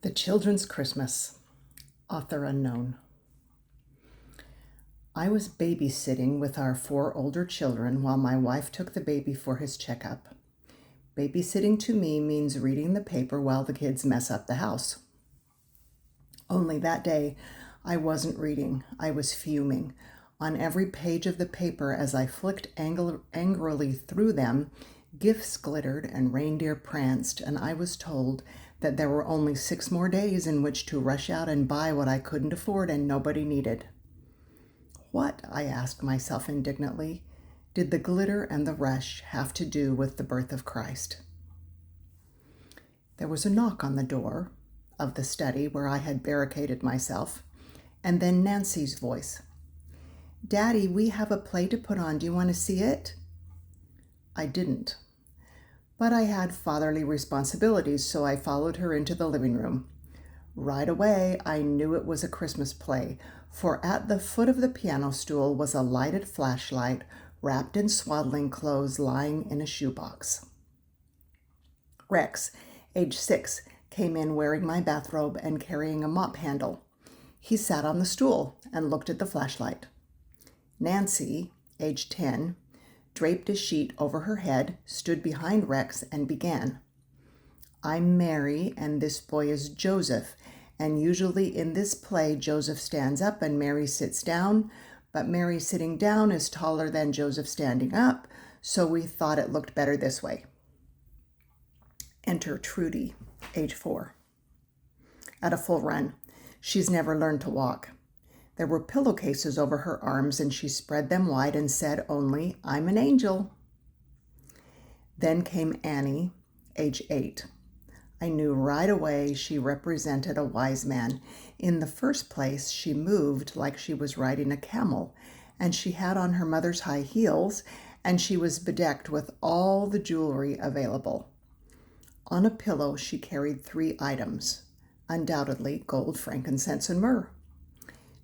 The Children's Christmas, author unknown. I was babysitting with our 4 older children while my wife took the baby for his checkup. Babysitting to me means reading the paper while the kids mess up the house. Only that day, I wasn't reading. I was fuming. On every page of the paper, as I flicked angrily through them, gifts glittered and reindeer pranced, and I was told that there were only 6 more days in which to rush out and buy what I couldn't afford and nobody needed. What, I asked myself indignantly, did the glitter and the rush have to do with the birth of Christ? There was a knock on the door of the study where I had barricaded myself, and then Nancy's voice. "Daddy, we have a play to put on. Do you want to see it?" I didn't. But I had fatherly responsibilities, so I followed her into the living room. Right away, I knew it was a Christmas play, for at the foot of the piano stool was a lighted flashlight wrapped in swaddling clothes lying in a shoebox. Rex, age 6, came in wearing my bathrobe and carrying a mop handle. He sat on the stool and looked at the flashlight. Nancy, age 10, draped a sheet over her head, stood behind Rex, and began. "I'm Mary, and this boy is Joseph, and usually in this play, Joseph stands up and Mary sits down, but Mary sitting down is taller than Joseph standing up, so we thought it looked better this way." Enter Trudy, age 4. At a full run. She's never learned to walk. There were pillowcases over her arms, and she spread them wide and said only, "I'm an angel." Then came Annie, age 8. I knew right away she represented a wise man. In the first place, she moved like she was riding a camel, and she had on her mother's high heels, and she was bedecked with all the jewelry available. On a pillow, she carried 3 items, undoubtedly gold, frankincense, and myrrh.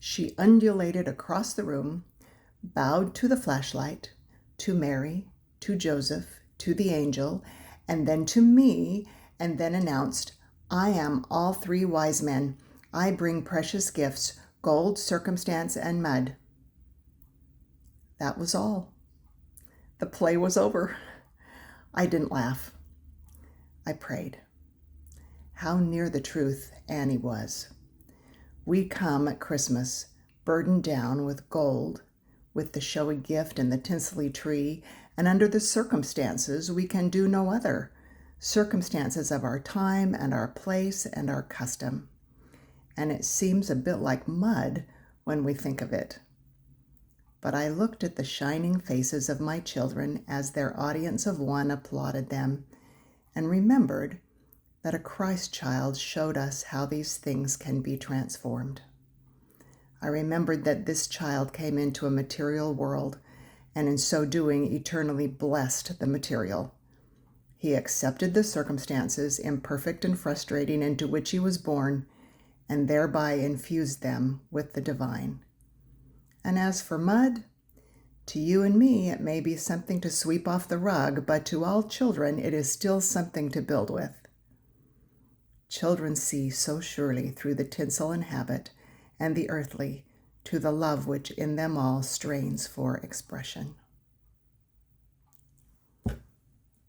She undulated across the room, bowed to the flashlight, to Mary, to Joseph, to the angel, and then to me, and then announced, "I am all 3 wise men. I bring precious gifts, gold, circumstance, and mud." That was all. The play was over. I didn't laugh. I prayed. How near the truth Annie was. We come at Christmas, burdened down with gold, with the showy gift and the tinselly tree, and under the circumstances we can do no other, circumstances of our time and our place and our custom. And it seems a bit like mud when we think of it. But I looked at the shining faces of my children as their audience of one applauded them, and remembered that a Christ child showed us how these things can be transformed. I remembered that this child came into a material world, and in so doing eternally blessed the material. He accepted the circumstances, imperfect and frustrating, into which he was born, and thereby infused them with the divine. And as for mud, to you and me it may be something to sweep off the rug, but to all children it is still something to build with. Children see so surely through the tinsel and habit, and the earthly, to the love which in them all strains for expression.